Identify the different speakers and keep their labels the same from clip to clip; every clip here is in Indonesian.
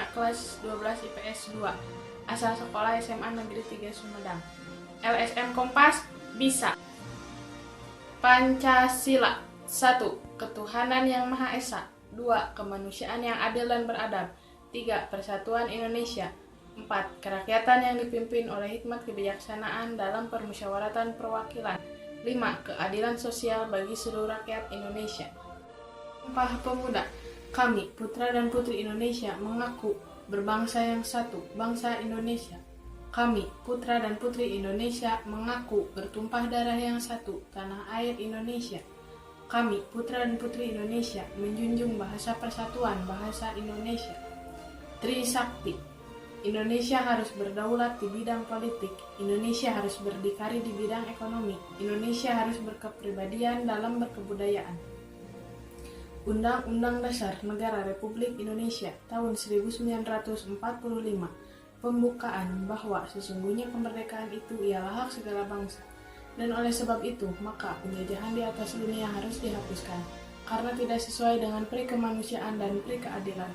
Speaker 1: SMA kelas 12 IPS 2, asal sekolah SMA Negeri 3 Sumedang. LSM Kompas bisa. Pancasila. 1. Ketuhanan yang Maha Esa. 2. Kemanusiaan yang adil dan beradab. 3. Persatuan Indonesia. 4. Kerakyatan yang dipimpin oleh hikmat kebijaksanaan dalam permusyawaratan perwakilan. 5. Keadilan sosial bagi seluruh rakyat Indonesia. Sumpah Pemuda. Kami, putra dan putri Indonesia, mengaku berbangsa yang satu, bangsa Indonesia. Kami, putra dan putri Indonesia, mengaku bertumpah darah yang satu, tanah air Indonesia. Kami, putra dan putri Indonesia, menjunjung bahasa persatuan, bahasa Indonesia. Trisakti. Indonesia harus berdaulat di bidang politik. Indonesia harus berdikari di bidang ekonomi. Indonesia harus berkepribadian dalam berkebudayaan. Undang-Undang Dasar Negara Republik Indonesia tahun 1945 pembukaan bahwa sesungguhnya kemerdekaan itu ialah hak segala bangsa, dan oleh sebab itu maka penjajahan di atas dunia harus dihapuskan karena tidak sesuai dengan peri kemanusiaan dan peri keadilan,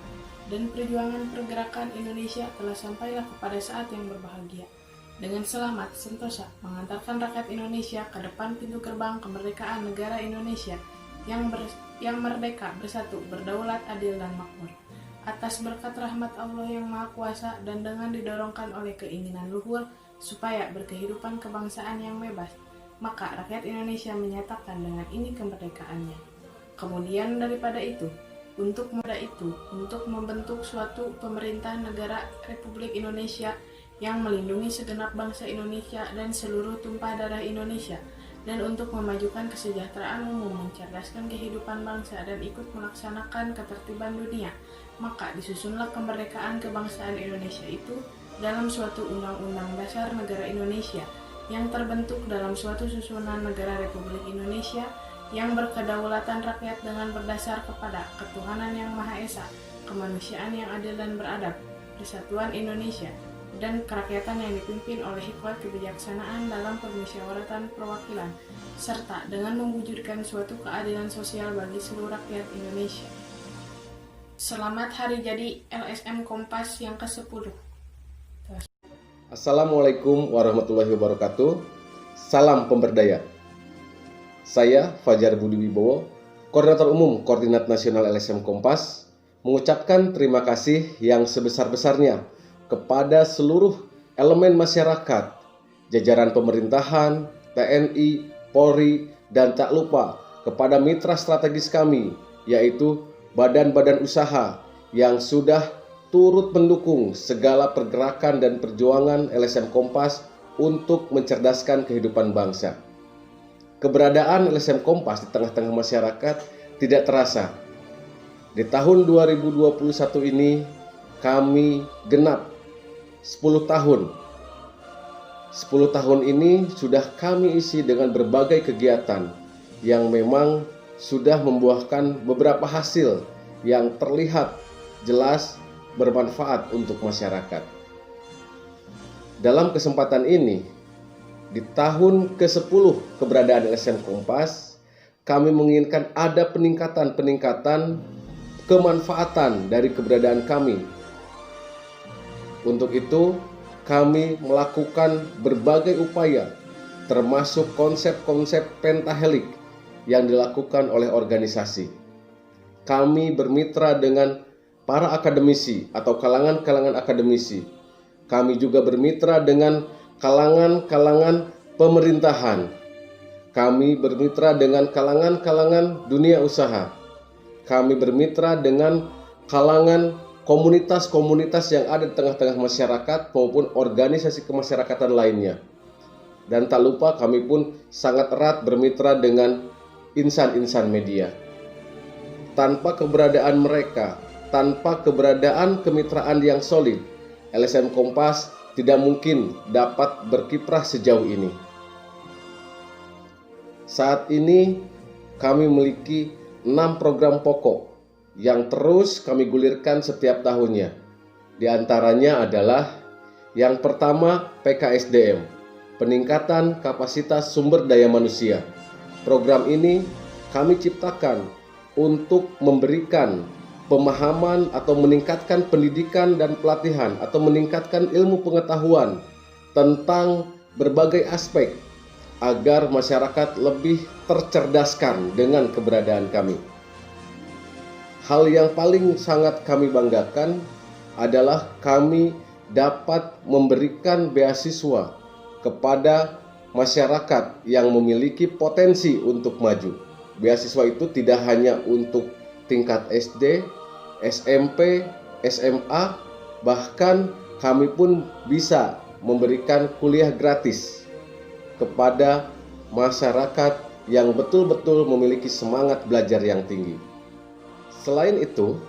Speaker 1: dan perjuangan pergerakan Indonesia telah sampailah kepada saat yang berbahagia dengan selamat sentosa mengantarkan rakyat Indonesia ke depan pintu gerbang kemerdekaan negara Indonesia yang merdeka, bersatu, berdaulat, adil, dan makmur. Atas berkat rahmat Allah yang Maha Kuasa dan dengan didorongkan oleh keinginan luhur supaya berkehidupan kebangsaan yang bebas, maka rakyat Indonesia menyatakan dengan ini kemerdekaannya. Kemudian daripada itu, untuk membentuk suatu pemerintah negara Republik Indonesia yang melindungi segenap bangsa Indonesia dan seluruh tumpah darah Indonesia, dan untuk memajukan kesejahteraan umum, mencerdaskan kehidupan bangsa, dan ikut melaksanakan ketertiban dunia, maka disusunlah kemerdekaan kebangsaan Indonesia itu dalam suatu Undang-Undang Dasar Negara Indonesia yang terbentuk dalam suatu susunan negara Republik Indonesia yang berkedaulatan rakyat dengan berdasar kepada ketuhanan yang Maha Esa, kemanusiaan yang adil dan beradab, persatuan Indonesia, dan kerakyatan yang dipimpin oleh hikmat kebijaksanaan dalam permusyawaratan perwakilan, serta dengan mewujudkan suatu keadilan sosial bagi seluruh rakyat Indonesia. Selamat Hari Jadi LSM Kompas yang ke-10.
Speaker 2: Assalamualaikum warahmatullahi wabarakatuh. Salam pemberdaya. Saya Fajar Budi Wibowo, Koordinator Umum Koordinat Nasional LSM Kompas, mengucapkan terima kasih yang sebesar-besarnya kepada seluruh elemen masyarakat, jajaran pemerintahan, TNI, Polri, dan tak lupa kepada mitra strategis kami, yaitu badan-badan usaha yang sudah turut mendukung segala pergerakan dan perjuangan LSM Kompas untuk mencerdaskan kehidupan bangsa. Keberadaan LSM Kompas di tengah-tengah masyarakat tidak terasa. Di tahun 2021 ini kami genap 10 tahun. 10 tahun ini sudah kami isi dengan berbagai kegiatan yang memang sudah membuahkan beberapa hasil yang terlihat jelas bermanfaat untuk masyarakat. Dalam kesempatan ini, di tahun ke-10 keberadaan LSM Kompas, kami menginginkan ada peningkatan kemanfaatan dari keberadaan kami. Untuk itu, kami melakukan berbagai upaya, termasuk konsep-konsep pentahelik yang dilakukan oleh organisasi. Kami bermitra dengan para akademisi atau kalangan-kalangan akademisi. Kami juga bermitra dengan kalangan-kalangan pemerintahan. Kami bermitra dengan kalangan-kalangan dunia usaha. Kami bermitra dengan kalangan komunitas-komunitas yang ada di tengah-tengah masyarakat maupun organisasi kemasyarakatan lainnya. Dan tak lupa kami pun sangat erat bermitra dengan insan-insan media. Tanpa keberadaan mereka, tanpa keberadaan kemitraan yang solid, LSM Kompas tidak mungkin dapat berkiprah sejauh ini. Saat ini kami memiliki 6 program pokok yang terus kami gulirkan setiap tahunnya. Di antaranya adalah yang pertama PKSDM, peningkatan kapasitas sumber daya manusia. Program ini kami ciptakan untuk memberikan pemahaman atau meningkatkan pendidikan dan pelatihan atau meningkatkan ilmu pengetahuan tentang berbagai aspek agar masyarakat lebih tercerdaskan dengan keberadaan kami. Hal yang paling sangat kami banggakan adalah kami dapat memberikan beasiswa kepada masyarakat yang memiliki potensi untuk maju. Beasiswa itu tidak hanya untuk tingkat SD, SMP, SMA, bahkan kami pun bisa memberikan kuliah gratis kepada masyarakat yang betul-betul memiliki semangat belajar yang tinggi. Selain itu,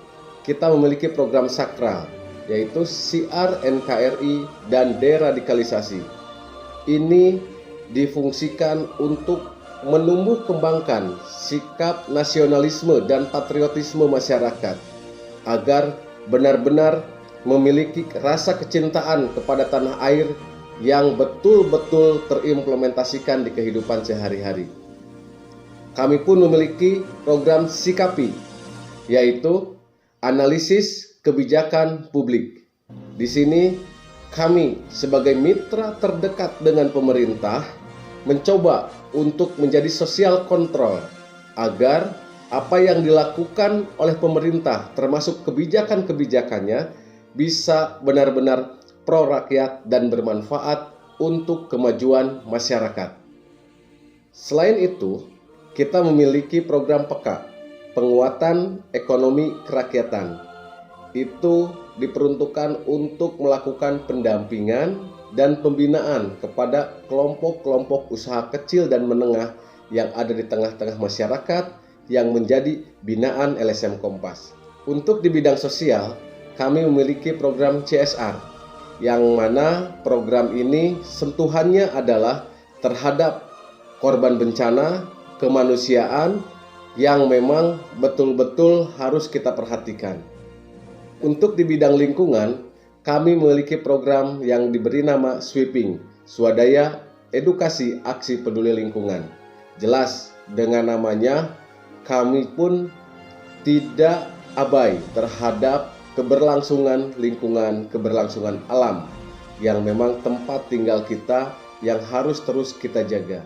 Speaker 2: kita memiliki program sakral, yaitu Syiar NKRI dan deradikalisasi. Ini difungsikan untuk menumbuh kembangkan sikap nasionalisme dan patriotisme masyarakat agar benar-benar memiliki rasa kecintaan kepada tanah air yang betul-betul terimplementasikan di kehidupan sehari-hari. Kami pun memiliki program Sikapi, yaitu analisis kebijakan publik. Di sini kami sebagai mitra terdekat dengan pemerintah mencoba untuk menjadi social control agar apa yang dilakukan oleh pemerintah termasuk kebijakan-kebijakannya bisa benar-benar pro rakyat dan bermanfaat untuk kemajuan masyarakat. Selain itu, kita memiliki program PEKA, penguatan ekonomi kerakyatan. Itu diperuntukkan untuk melakukan pendampingan dan pembinaan kepada kelompok-kelompok usaha kecil dan menengah yang ada di tengah-tengah masyarakat yang menjadi binaan LSM Kompas. Untuk di bidang sosial, kami memiliki program CSR, yang mana program ini sentuhannya adalah terhadap korban bencana, kemanusiaan yang memang betul-betul harus kita perhatikan. Untuk di bidang lingkungan, kami memiliki program yang diberi nama Sweeping, Swadaya Edukasi Aksi Peduli Lingkungan. Jelas, dengan namanya, kami pun tidak abai terhadap keberlangsungan lingkungan, keberlangsungan alam yang memang tempat tinggal kita yang harus terus kita jaga.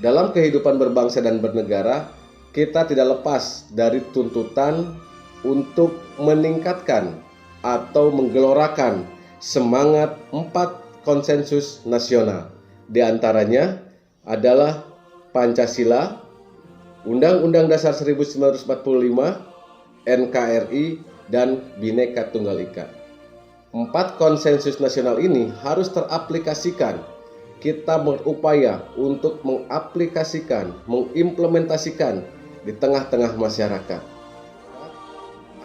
Speaker 2: Dalam kehidupan berbangsa dan bernegara, kita tidak lepas dari tuntutan untuk meningkatkan atau menggelorakan semangat 4 konsensus nasional. Di antaranya adalah Pancasila, Undang-Undang Dasar 1945, NKRI, dan Bhinneka Tunggal Ika. 4 konsensus nasional ini harus teraplikasikan. Kita berupaya untuk mengaplikasikan, mengimplementasikan di tengah-tengah masyarakat.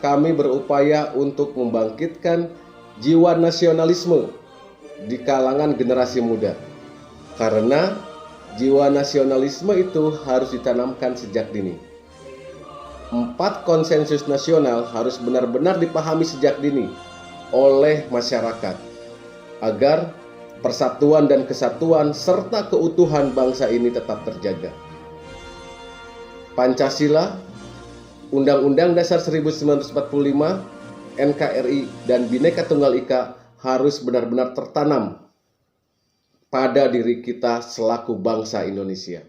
Speaker 2: Kami berupaya untuk membangkitkan jiwa nasionalisme di kalangan generasi muda. Karena jiwa nasionalisme itu harus ditanamkan sejak dini. 4 konsensus nasional harus benar-benar dipahami sejak dini oleh masyarakat agar persatuan dan kesatuan serta keutuhan bangsa ini tetap terjaga. Pancasila, Undang-Undang Dasar 1945, NKRI, dan Bhinneka Tunggal Ika harus benar-benar tertanam pada diri kita selaku bangsa Indonesia.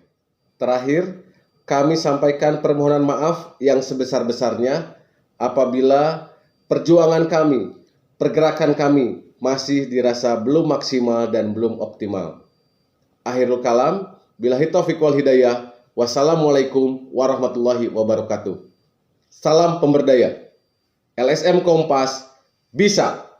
Speaker 2: Terakhir, kami sampaikan permohonan maaf yang sebesar-besarnya apabila perjuangan kami, pergerakan kami masih dirasa belum maksimal dan belum optimal. Akhirul kalam, billahi taufiq wal hidayah. Wassalamualaikum warahmatullahi wabarakatuh. Salam pemberdaya. LSM Kompas bisa.